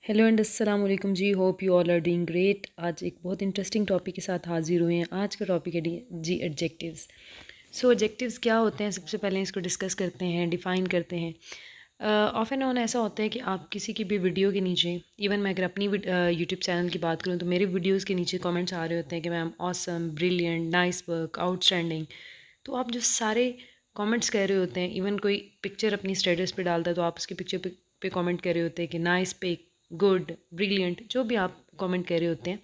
Hello and अस्सलाम वालेकुम जी। Hope you all are doing great. आज एक बहुत इंटरेस्टिंग टॉपिक के साथ हाजिर हुए हैं। आज का टॉपिक है जी एडजेक्टिव्स। सो एडजेक्टिव्स क्या होते हैं, सबसे पहले इसको डिस्कस करते हैं, डिफ़ाइन करते हैं। ऑफ एंड ऑन ऐसा होता है कि आप किसी की भी वीडियो के नीचे, इवन मैं अगर अपनी यूट्यूब चैनल की बात करूँ तो मेरे वीडियोज़ के नीचे कॉमेंट्स आ रहे होते हैं कि ma'am awesome, brilliant, nice work, outstanding. तो आप जो सारे कमेंट्स कह रहे होते हैं, इवन कोई पिक्चर अपनी स्टेटस पे डालता है तो आप उसकी पिक्चर पे कमेंट कर रहे होते हैं कि नाइस पिक, गुड, ब्रिलियंट, जो भी आप कमेंट कर रहे होते हैं।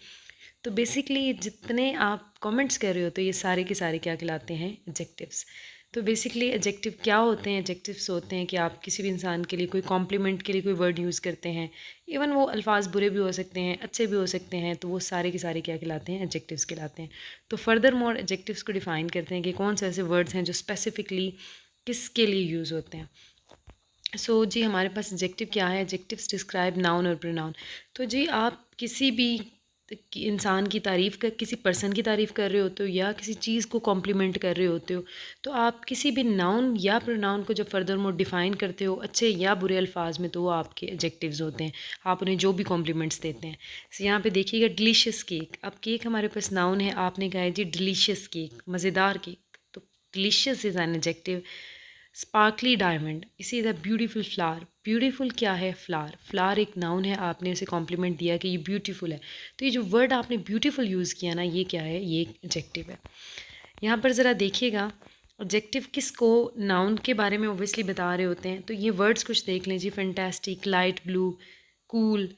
तो बेसिकली जितने आप कमेंट्स कर रहे होते हो ये सारे के सारे क्या कहलाते हैं? एडजेक्टिव्स। तो बेसिकली एडजेक्टिव क्या होते हैं? एडजेक्टिव्स होते हैं कि आप किसी भी इंसान के लिए कोई कॉम्प्लीमेंट के लिए कोई वर्ड यूज़ करते हैं। इवन वो अल्फाज बुरे भी हो सकते हैं, अच्छे भी हो सकते हैं, तो वो सारे के सारे क्या कहलाते हैं? एडजेक्टिव्स कहलाते हैं। तो फर्दर मोर एडजेक्टिव्स को डिफ़ाइन करते हैं कि कौन से ऐसे वर्ड्स हैं जो स्पेसिफिकली किसके लिए यूज़ होते हैं। जी हमारे पास एडजेक्टिव क्या है? एडजेक्टिव्स डिस्क्राइब नाउन और प्रोनाउन। तो जी आप किसी भी इंसान की तारीफ़ कर, किसी पर्सन की तारीफ़ कर रहे होते हो या किसी चीज़ को कॉम्प्लीमेंट कर रहे होते हो, तो आप किसी भी नाउन या प्रोनाउन को जब फर्दर मोर डिफ़ाइन करते हो अच्छे या बुरे अल्फाज में, तो वो आपके एडजेक्टिव्स होते हैं। आप उन्हें जो भी कॉम्प्लीमेंट्स देते हैं। यहाँ पे देखिएगा डिलीशियस केक। अब केक हमारे पास नाउन है, आपने कहा है जी डिलीशियस केक, मज़ेदार केक। तो delicious is an adjective. Sparkly diamond, इसी is a beautiful flower. Beautiful क्या है? फ्लावर। फ्लावर एक नाउन है, आपने उसे कॉम्प्लीमेंट दिया कि ये ब्यूटीफुल है। तो ये जो वर्ड आपने ब्यूटीफुल यूज़ किया ना, ये क्या है? ये एक एडजेक्टिव है। यहाँ पर ज़रा देखिएगा, एडजेक्टिव किसको नाउन के बारे में ओब्वियसली बता रहे होते हैं। तो ये वर्ड्स कुछ देख लें जी। Fantastic, light blue, cool,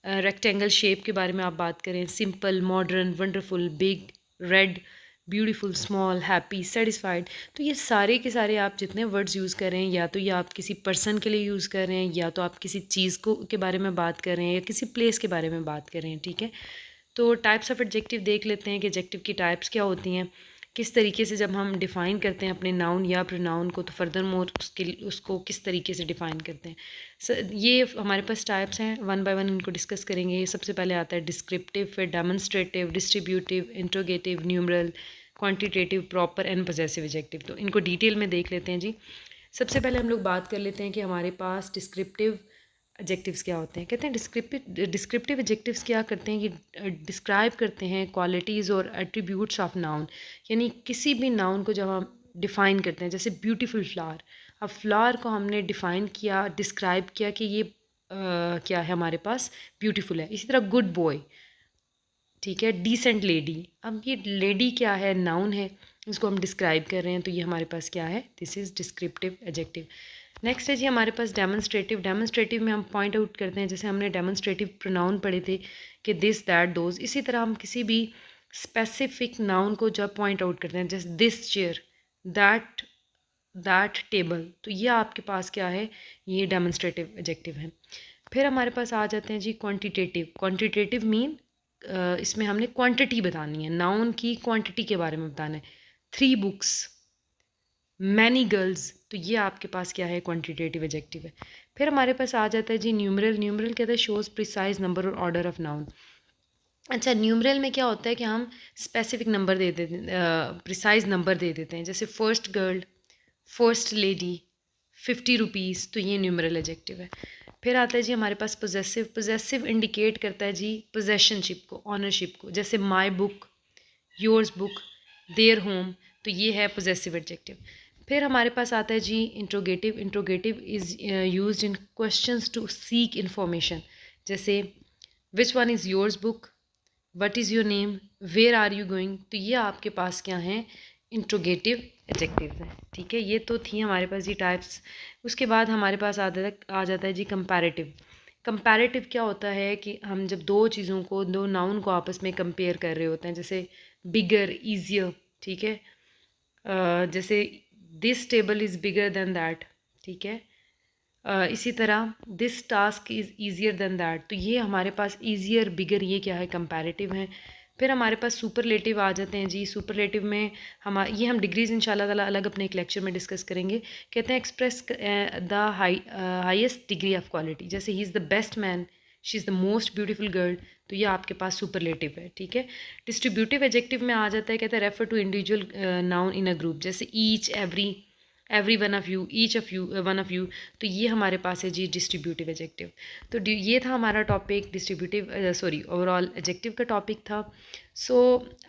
rectangle shape के बारे में आप बात करें, simple, modern, wonderful, big, red, beautiful, small, happy, satisfied. तो ये सारे के सारे आप जितने वर्ड्स यूज़ कर रहे हैं, या तो ये आप किसी पर्सन के लिए यूज़ कर रहे हैं, या तो आप किसी चीज़ को के बारे में बात कर रहे हैं, या किसी प्लेस के बारे में बात कर रहे हैं। ठीक है, तो टाइप्स ऑफ एडजेक्टिव देख लेते हैं कि एडजेक्टिव की टाइप्स क्या होती हैं, किस तरीके से जब हम डिफ़ाइन करते हैं अपने नाउन या प्रोनाउन को, तो फर्दर मोर उसको किस तरीके से डिफ़ाइन करते हैं। ये हमारे पास टाइप्स हैं, वन बाय वन इनको डिस्कस करेंगे। सबसे पहले आता है डिस्क्रिप्टिव, फिर demonstrative, distributive, interrogative, numeral, quantitative, proper and possessive adjective. तो इनको डिटेल में देख लेते हैं जी। सबसे पहले हम लोग बात कर लेते हैं कि हमारे पास डिस्क्रिप्टिव एडजेक्टिव्स क्या होते हैं। कहते हैं डिस्क्रिप्टिव एडजेक्टिव्स क्या करते हैं कि डिस्क्राइब करते हैं क्वालिटीज़ और एट्रीब्यूट्स ऑफ नाउन। यानी किसी भी नाउन को जब हम डिफ़ाइन करते हैं, जैसे ब्यूटीफुल फ्लावर। अब फ्लावर को हमने डिफ़ाइन किया, डिस्क्राइब किया कि ये क्या है, हमारे पास ब्यूटीफुल है। इसी तरह गुड बॉय, ठीक है, डिसेंट लेडी। अब ये लेडी क्या है? नाउन है, इसको हम डिस्क्राइब कर रहे हैं, तो ये हमारे पास क्या है? This is descriptive adjective. Next है जी हमारे पास डेमोन्स्ट्रेटिव। डेमोन्स्ट्रेटिव में हम पॉइंट आउट करते हैं, जैसे हमने डेमोन्स्ट्रेटिव प्रोनाउन पढ़े थे कि दिस, दैट, दोज। इसी तरह हम किसी भी स्पेसिफिक नाउन को जब पॉइंट आउट करते हैं, जैसे this chair, that that table, तो ये आपके पास क्या है? ये डेमोन्स्ट्रेटिव एडजेक्टिव है। फिर हमारे पास आ जाते हैं जी क्वांटिटेटिव। क्वांटिटेटिव मीन इसमें हमने क्वांटिटी बतानी है, नाउन की क्वांटिटी के बारे में बताना है। 3 बुक्स, मैनी गर्ल्स, तो ये आपके पास क्या है? क्वांटिटेटिव एडजेक्टिव है। फिर हमारे पास आ जाता है जी न्यूमरल। न्यूमरल कहता है शोज़ प्रिसाइज नंबर और ऑर्डर ऑफ नाउन। अच्छा, न्यूमरल में क्या होता है कि हम स्पेसिफिक नंबर दे देते हैं, प्रिसाइज नंबर दे देते हैं, जैसे first girl, first lady, 50 rupees, तो ये न्यूमरल एडजेक्टिव है। फिर आता है जी हमारे पास पोजेसिव। पोजेसिव इंडिकेट करता है जी पोजेशनशिप को, ऑनरशिप को, जैसे my book, yours book, their home, तो ये है पोजेसिव एडजेक्टिव। फिर हमारे पास आता है जी interrogative. Interrogative is used in questions to seek information, जैसे which one is yours book, what is your name, where are you going, तो ये आपके पास क्या हैं? इंट्रोगेटिव एडजेक्टिव्स हैं। ठीक है, ये तो थी हमारे पास ये टाइप्स। उसके बाद हमारे पास आ जाता है जी कंपैरेटिव। कंपैरेटिव क्या होता है कि हम जब दो चीज़ों को, दो नाउन को आपस में कंपेयर कर रहे होते हैं, जैसे बिगर, ईजियर, ठीक है, जैसे this table is bigger than that, ठीक है। इसी तरह this task is easier than that, तो ये हमारे पास ईजियर, बिगर, ये क्या है? कंपैरेटिव है। फिर हमारे पास सुपरलेटिव आ जाते हैं जी। सुपरलेटिव में ये हम डिग्रीज इंशाल्लाह ताला अलग अपने एक लेक्चर में डिस्कस करेंगे। कहते हैं express the highest degree of quality, जैसे ही is the best man, she is the most beautiful girl, तो ये आपके पास सुपरलेटिव है। ठीक है, डिस्ट्रीब्यूटिव एडजेक्टिव में आ जाता है, कहते हैं refer to individual noun in a group, जैसे each, every, every one of you, each of you, one of you. तो ये हमारे पास है जी डिस्ट्रीब्यूटिव एडजेक्टिव। तो ये था हमारा topic distributive, sorry overall adjective का टॉपिक था। सो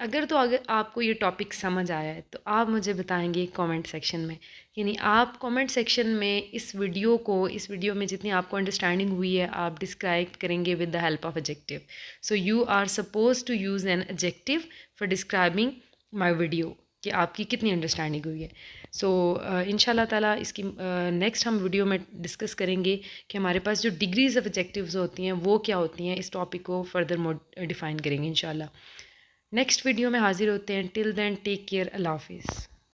अगर आपको ये टॉपिक समझ आया है तो आप मुझे बताएंगे कमेंट सेक्शन में, यानी आप कमेंट सेक्शन में इस वीडियो में जितनी आपको अंडरस्टैंडिंग हुई है आप डिस्क्राइब करेंगे with the help of adjective. So you are suppose to use an adjective for describing my video, कि आपकी कितनी अंडरस्टैंडिंग हुई है। सो इंशाल्लाह ताला इसकी नेक्स्ट हम वीडियो में डिस्कस करेंगे कि हमारे पास जो डिग्रीज़ ऑफ एडजेक्टिव्स होती हैं वो क्या होती हैं। इस टॉपिक को फर्दर डिफ़ाइन करेंगे इंशाल्लाह। नेक्स्ट वीडियो में हाजिर होते हैं। टिल देन टेक केयर, अल्लाह हाफिज़।